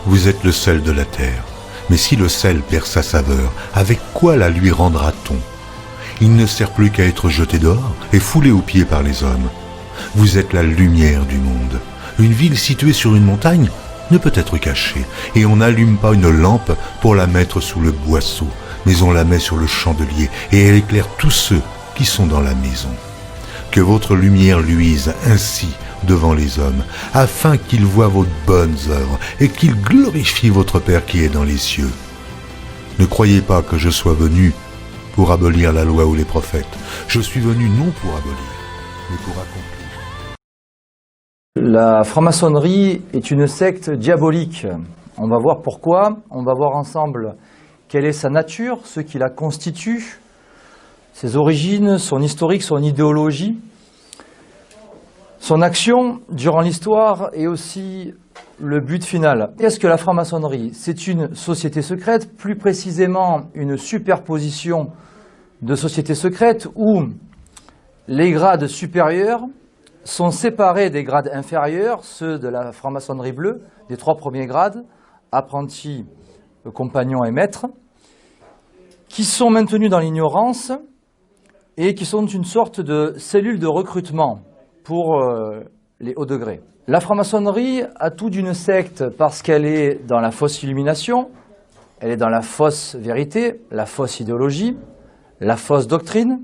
Vous êtes le sel de la terre. Mais si le sel perd sa saveur, avec quoi la lui rendra-t-on? Il ne sert plus qu'à être jeté dehors et foulé aux pieds par les hommes. Vous êtes la lumière du monde. Une ville située sur une montagne ne peut être cachée, et on n'allume pas une lampe pour la mettre sous le boisseau, mais on la met sur le chandelier, et elle éclaire tous ceux qui sont dans la maison. Que votre lumière luise ainsi devant les hommes, afin qu'ils voient vos bonnes œuvres, et qu'ils glorifient votre Père qui est dans les cieux. Ne croyez pas que je sois venu pour abolir la loi ou les prophètes. Je suis venu non pour abolir, mais pour accomplir. La franc-maçonnerie est une secte diabolique. On va voir pourquoi, on va voir ensemble quelle est sa nature, ce qui la constitue, ses origines, son historique, son idéologie, son action durant l'histoire et aussi le but final. Qu'est-ce que la franc-maçonnerie? C'est une société secrète, plus précisément une superposition de sociétés secrètes où les grades supérieurs sont séparés des grades inférieurs, ceux de la franc-maçonnerie bleue, des 3 premiers grades, apprentis, compagnons et maîtres, qui sont maintenus dans l'ignorance et qui sont une sorte de cellule de recrutement pour les hauts degrés. La franc-maçonnerie a tout d'une secte parce qu'elle est dans la fausse illumination, elle est dans la fausse vérité, la fausse idéologie, la fausse doctrine,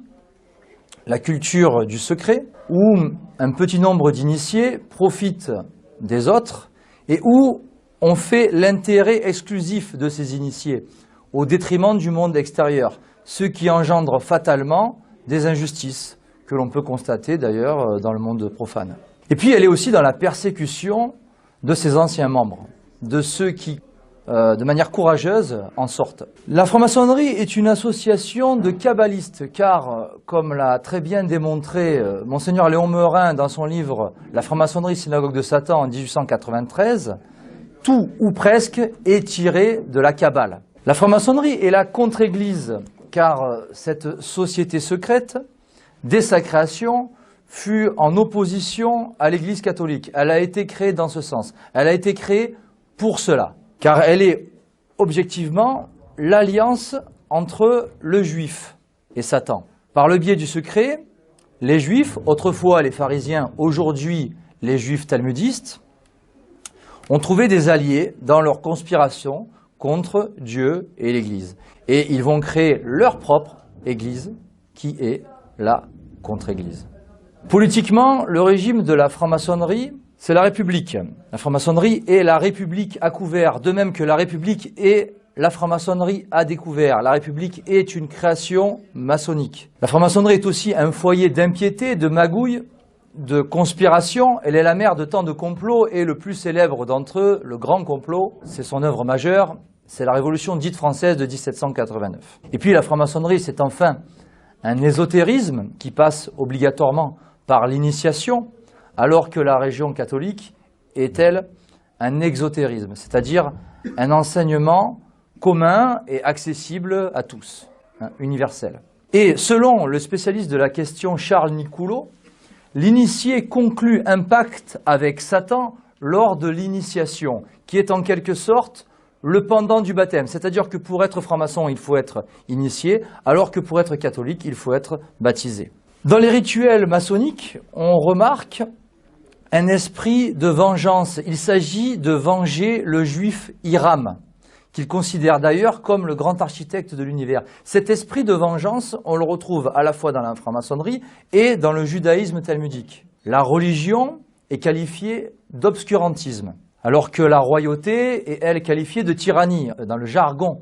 la culture du secret, où un petit nombre d'initiés profitent des autres et où on fait l'intérêt exclusif de ces initiés au détriment du monde extérieur, ce qui engendre fatalement des injustices que l'on peut constater d'ailleurs dans le monde profane. Et puis elle est aussi dans la persécution de ses anciens membres, de ceux qui, de manière courageuse, en sortent. La franc-maçonnerie est une association de kabbalistes, car, comme l'a très bien démontré Monseigneur Léon Meurin dans son livre « La franc-maçonnerie, synagogue de Satan » en 1893, tout ou presque est tiré de la Kabbale. La franc-maçonnerie est la contre-église, car cette société secrète, dès sa création, fut en opposition à l'Église catholique. Elle a été créée dans ce sens. Elle a été créée pour cela, car elle est objectivement l'alliance entre le juif et Satan. Par le biais du secret, les juifs, autrefois les pharisiens, aujourd'hui les juifs talmudistes, ont trouvé des alliés dans leur conspiration contre Dieu et l'Église. Et ils vont créer leur propre Église, qui est la contre-Église. Politiquement, le régime de la franc-maçonnerie, c'est la République. La franc-maçonnerie est la République à couvert, de même que la République est la franc-maçonnerie à découvert. La République est une création maçonnique. La franc-maçonnerie est aussi un foyer d'impiété, de magouille, de conspiration. Elle est la mère de tant de complots et le plus célèbre d'entre eux, le grand complot, c'est son œuvre majeure, c'est la Révolution dite française de 1789. Et puis la franc-maçonnerie, c'est enfin un ésotérisme qui passe obligatoirement par l'initiation, alors que la religion catholique est, elle, un exotérisme, c'est-à-dire un enseignement commun et accessible à tous, universel. Et selon le spécialiste de la question Charles Nicoulot, l'initié conclut un pacte avec Satan lors de l'initiation, qui est en quelque sorte le pendant du baptême. C'est-à-dire que pour être franc-maçon, il faut être initié, alors que pour être catholique, il faut être baptisé. Dans les rituels maçonniques, on remarque un esprit de vengeance. Il s'agit de venger le juif Hiram, qu'il considère d'ailleurs comme le grand architecte de l'univers. Cet esprit de vengeance, on le retrouve à la fois dans la franc-maçonnerie et dans le judaïsme talmudique. La religion est qualifiée d'obscurantisme, alors que la royauté est, elle, qualifiée de tyrannie. Dans le jargon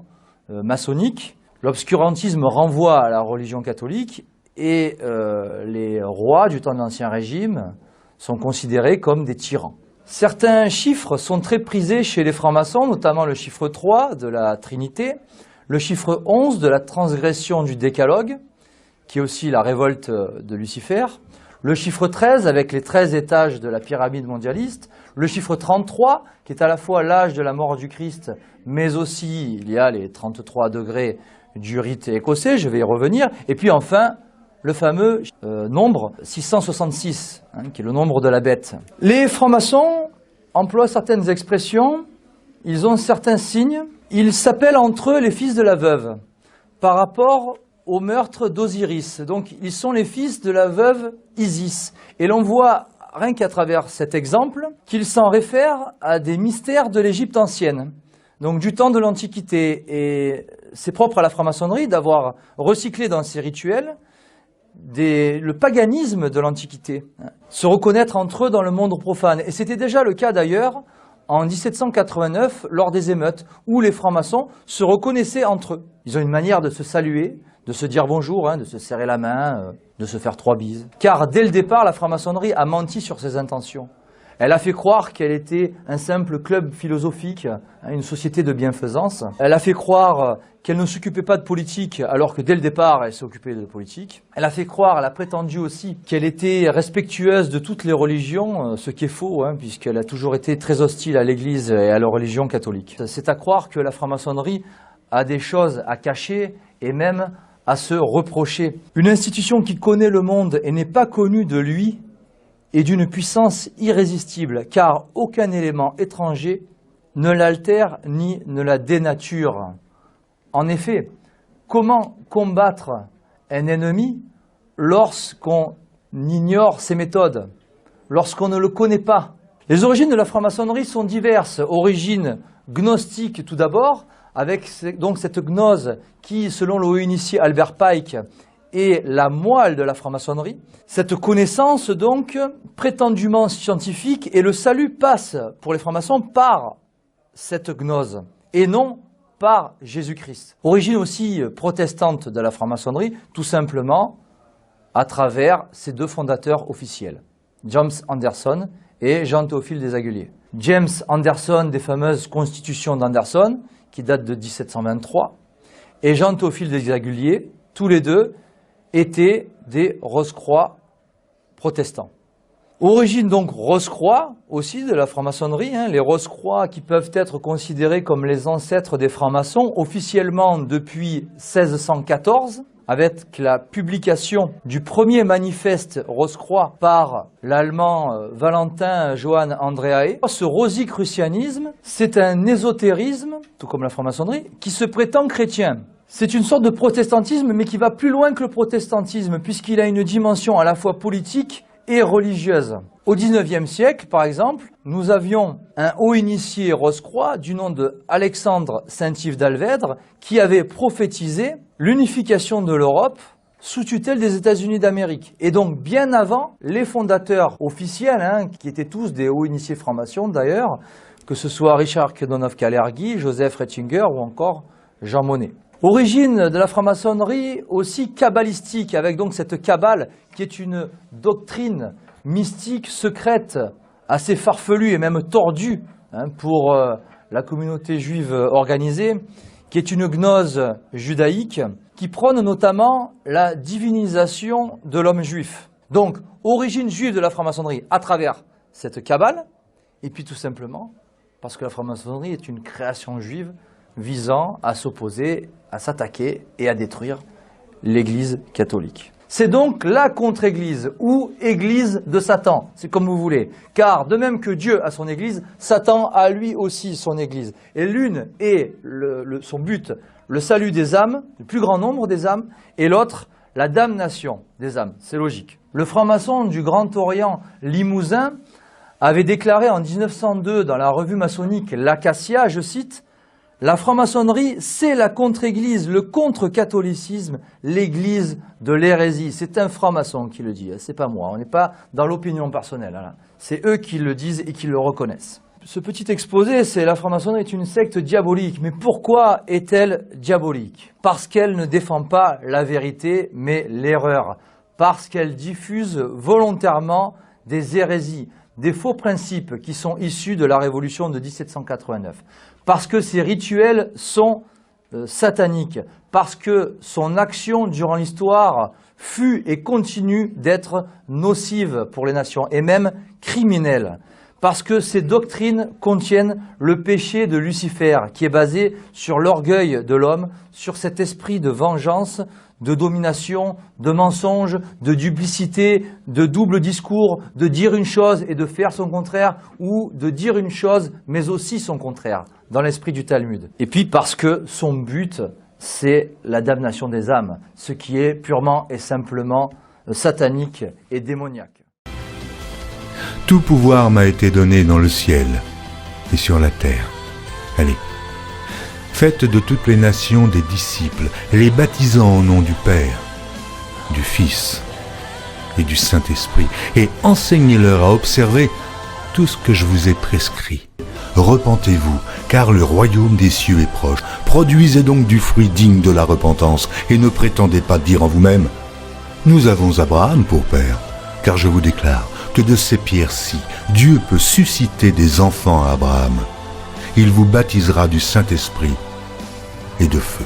maçonnique, l'obscurantisme renvoie à la religion catholique et les rois du temps de l'Ancien Régime sont considérés comme des tyrans. Certains chiffres sont très prisés chez les francs-maçons, notamment le chiffre 3 de la Trinité, le chiffre 11 de la transgression du décalogue, qui est aussi la révolte de Lucifer, le chiffre 13 avec les 13 étages de la pyramide mondialiste, le chiffre 33 qui est à la fois l'âge de la mort du Christ, mais aussi il y a les 33 degrés du rite écossais, je vais y revenir, et puis enfin le fameux nombre 666, qui est le nombre de la bête. Les francs-maçons emploient certaines expressions ils ont certains signes. Ils s'appellent entre eux les fils de la veuve, par rapport au meurtre d'Osiris. Donc ils sont les fils de la veuve Isis. Et l'on voit, rien qu'à travers cet exemple, qu'ils s'en réfèrent à des mystères de l'Égypte ancienne, donc du temps de l'Antiquité. Et c'est propre à la franc-maçonnerie d'avoir recyclé dans ses rituels le paganisme de l'Antiquité, se reconnaître entre eux dans le monde profane. Et c'était déjà le cas d'ailleurs en 1789, lors des émeutes, où les francs-maçons se reconnaissaient entre eux. Ils ont une manière de se saluer, de se dire bonjour, de se serrer la main, de se faire 3 bises. Car dès le départ, la franc-maçonnerie a menti sur ses intentions. Elle a fait croire qu'elle était un simple club philosophique, une société de bienfaisance. Elle a fait croire qu'elle ne s'occupait pas de politique, alors que dès le départ, elle s'est occupée de politique. Elle a fait croire, elle a prétendu aussi, qu'elle était respectueuse de toutes les religions, ce qui est faux, puisqu'elle a toujours été très hostile à l'Église et à la religion catholique. C'est à croire que la franc-maçonnerie a des choses à cacher et même à se reprocher. Une institution qui connaît le monde et n'est pas connue de lui est d'une puissance irrésistible, car aucun élément étranger ne l'altère ni ne la dénature. En effet, comment combattre un ennemi lorsqu'on ignore ses méthodes, lorsqu'on ne le connaît pas? Les origines de la franc-maçonnerie sont diverses. Origine gnostique tout d'abord, avec donc cette gnose qui, selon le haut initié Albert Pike, est la moelle de la franc-maçonnerie. Cette connaissance donc prétendument scientifique, et le salut passe pour les francs-maçons par cette gnose et non par Jésus-Christ. Origine aussi protestante de la franc-maçonnerie, tout simplement à travers ses 2 fondateurs officiels, James Anderson et Jean-Théophile des Aguiliers. James Anderson des fameuses constitutions d'Anderson, qui datent de 1723, et Jean-Théophile des Aguiliers, tous les deux étaient des Rose-Croix protestants. Origine donc Rose-Croix aussi de la franc-maçonnerie, les Rose-Croix qui peuvent être considérés comme les ancêtres des francs-maçons officiellement depuis 1614, avec la publication du premier manifeste Rose-Croix par l'allemand Valentin Johann Andreae. Ce rosicrucianisme, c'est un ésotérisme, tout comme la franc-maçonnerie, qui se prétend chrétien. C'est une sorte de protestantisme, mais qui va plus loin que le protestantisme, puisqu'il a une dimension à la fois politique et religieuse. Au XIXe siècle, par exemple, nous avions un haut initié Rose-Croix du nom de Alexandre Saint-Yves d'Alvèdre qui avait prophétisé l'unification de l'Europe sous tutelle des États-Unis d'Amérique. Et donc bien avant les fondateurs officiels, qui étaient tous des hauts initiés francs-maçons d'ailleurs, que ce soit Richard Kedonov-Kalergi, Joseph Ratzinger ou encore Jean Monnet. Origine de la franc-maçonnerie aussi kabbalistique, avec donc cette kabbale qui est une doctrine mystique, secrète, assez farfelue et même tordue pour la communauté juive organisée, qui est une gnose judaïque, qui prône notamment la divinisation de l'homme juif. Donc, origine juive de la franc-maçonnerie à travers cette kabbale, et puis tout simplement parce que la franc-maçonnerie est une création juive visant à s'opposer, à s'attaquer et à détruire l'Église catholique. C'est donc la contre-Église ou Église de Satan, c'est comme vous voulez. Car de même que Dieu a son Église, Satan a lui aussi son Église. Et l'une est son but, le salut des âmes, le plus grand nombre des âmes, et l'autre, la damnation des âmes. C'est logique. Le franc-maçon du Grand Orient Limousin avait déclaré en 1902 dans la revue maçonnique L'Acacia, je cite, « La franc-maçonnerie, c'est la contre-église, le contre-catholicisme, l'église de l'hérésie. » C'est un franc-maçon qui le dit, c'est pas moi, on n'est pas dans l'opinion personnelle. C'est eux qui le disent et qui le reconnaissent. Ce petit exposé, c'est la franc-maçonnerie est une secte diabolique. Mais pourquoi est-elle diabolique? Parce qu'elle ne défend pas la vérité, mais l'erreur. Parce qu'elle diffuse volontairement des hérésies, des faux principes qui sont issus de la révolution de 1789. Parce que ces rituels sont sataniques, parce que son action durant l'histoire fut et continue d'être nocive pour les nations et même criminelle, parce que ces doctrines contiennent le péché de Lucifer qui est basé sur l'orgueil de l'homme, sur cet esprit de vengeance, de domination, de mensonge, de duplicité, de double discours, de dire une chose et de faire son contraire, ou de dire une chose mais aussi son contraire, dans l'esprit du Talmud. Et puis parce que son but, c'est la damnation des âmes, ce qui est purement et simplement satanique et démoniaque. Tout pouvoir m'a été donné dans le ciel et sur la terre. Allez, faites de toutes les nations des disciples, les baptisant au nom du Père, du Fils et du Saint-Esprit, et enseignez-leur à observer tout ce que je vous ai prescrit. Repentez-vous, car le royaume des cieux est proche. Produisez donc du fruit digne de la repentance, et ne prétendez pas dire en vous-même « Nous avons Abraham pour père », car je vous déclare que de ces pierres-ci, Dieu peut susciter des enfants à Abraham. Il vous baptisera du Saint-Esprit et de feu.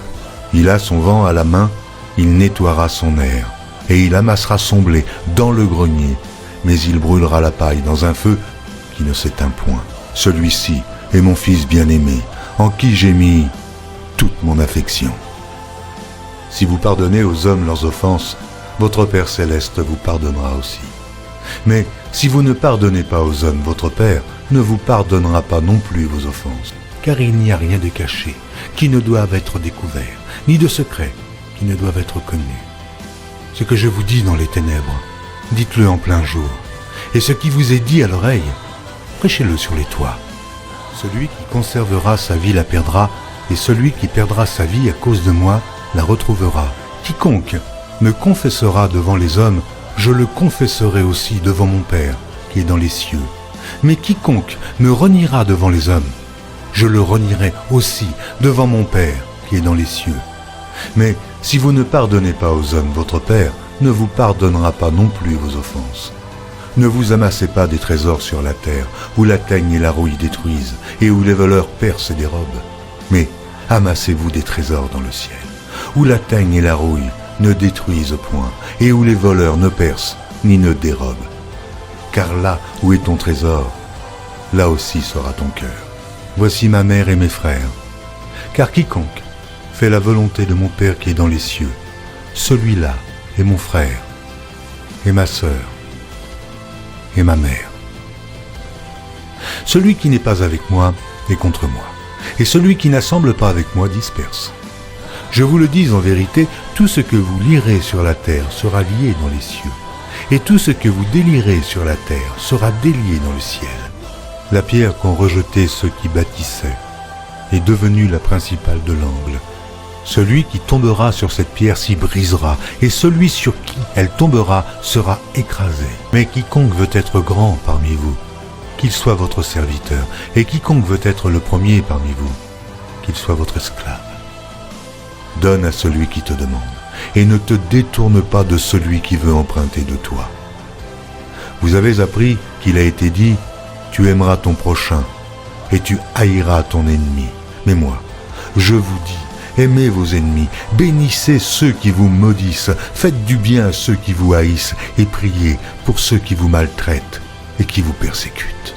Il a son vent à la main, il nettoiera son aire, et il amassera son blé dans le grenier, mais il brûlera la paille dans un feu qui ne s'éteint point. Celui-ci est mon fils bien-aimé, en qui j'ai mis toute mon affection. Si vous pardonnez aux hommes leurs offenses, votre Père céleste vous pardonnera aussi. Mais si vous ne pardonnez pas aux hommes, votre Père ne vous pardonnera pas non plus vos offenses. Car il n'y a rien de caché qui ne doive être découvert, ni de secret qui ne doivent être connus. Ce que je vous dis dans les ténèbres, dites-le en plein jour. Et ce qui vous est dit à l'oreille, prêchez-le sur les toits. Celui qui conservera sa vie la perdra, et celui qui perdra sa vie à cause de moi la retrouvera. Quiconque me confessera devant les hommes, je le confesserai aussi devant mon Père qui est dans les cieux. Mais quiconque me reniera devant les hommes, je le renierai aussi devant mon Père qui est dans les cieux. Mais si vous ne pardonnez pas aux hommes, votre Père ne vous pardonnera pas non plus vos offenses. Ne vous amassez pas des trésors sur la terre, où la teigne et la rouille détruisent, et où les voleurs percent et dérobent. Mais amassez-vous des trésors dans le ciel, où la teigne et la rouille ne détruisent point, et où les voleurs ne percent ni ne dérobent. Car là où est ton trésor, là aussi sera ton cœur. Voici ma mère et mes frères. Car quiconque fait la volonté de mon Père qui est dans les cieux, celui-là est mon frère, et ma sœur, et ma mère. Celui qui n'est pas avec moi est contre moi, et celui qui n'assemble pas avec moi disperse. Je vous le dis en vérité, tout ce que vous lirez sur la terre sera lié dans les cieux, et tout ce que vous délierez sur la terre sera délié dans le ciel. La pierre qu'ont rejetée ceux qui bâtissaient est devenue la principale de l'angle. Celui qui tombera sur cette pierre s'y brisera, et celui sur qui elle tombera sera écrasé. Mais quiconque veut être grand parmi vous, qu'il soit votre serviteur, et quiconque veut être le premier parmi vous, qu'il soit votre esclave. Donne à celui qui te demande, et ne te détourne pas de celui qui veut emprunter de toi. Vous avez appris qu'il a été dit, tu aimeras ton prochain, et tu haïras ton ennemi. Mais moi, je vous dis, aimez vos ennemis, bénissez ceux qui vous maudissent, faites du bien à ceux qui vous haïssent, et priez pour ceux qui vous maltraitent et qui vous persécutent,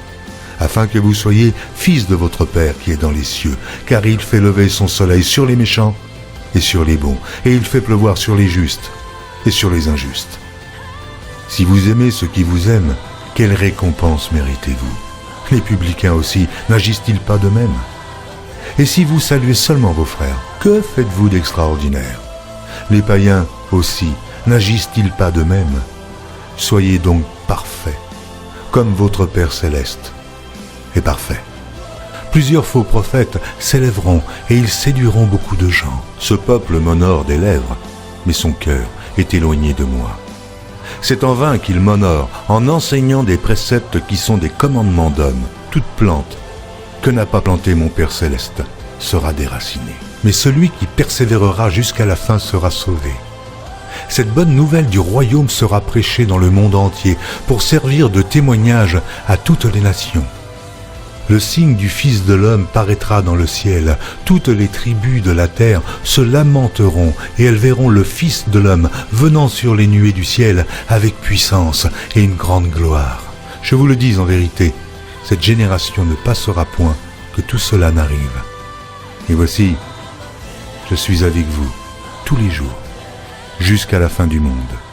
afin que vous soyez fils de votre Père qui est dans les cieux, car il fait lever son soleil sur les méchants et sur les bons, et il fait pleuvoir sur les justes et sur les injustes. Si vous aimez ceux qui vous aiment, quelle récompense méritez-vous? Les publicains aussi, n'agissent-ils pas de même? Et si vous saluez seulement vos frères, que faites-vous d'extraordinaire? Les païens aussi, n'agissent-ils pas de même? Soyez donc parfaits, comme votre Père céleste est parfait. Plusieurs faux prophètes s'élèveront et ils séduiront beaucoup de gens. Ce peuple m'honore des lèvres, mais son cœur est éloigné de moi. C'est en vain qu'il m'honore en enseignant des préceptes qui sont des commandements d'hommes. Toute plante que n'a pas planté mon Père céleste sera déracinée. Mais celui qui persévérera jusqu'à la fin sera sauvé. Cette bonne nouvelle du royaume sera prêchée dans le monde entier pour servir de témoignage à toutes les nations. Le signe du Fils de l'homme paraîtra dans le ciel. Toutes les tribus de la terre se lamenteront et elles verront le Fils de l'homme venant sur les nuées du ciel avec puissance et une grande gloire. Je vous le dis en vérité, cette génération ne passera point que tout cela n'arrive. Et voici, je suis avec vous tous les jours jusqu'à la fin du monde.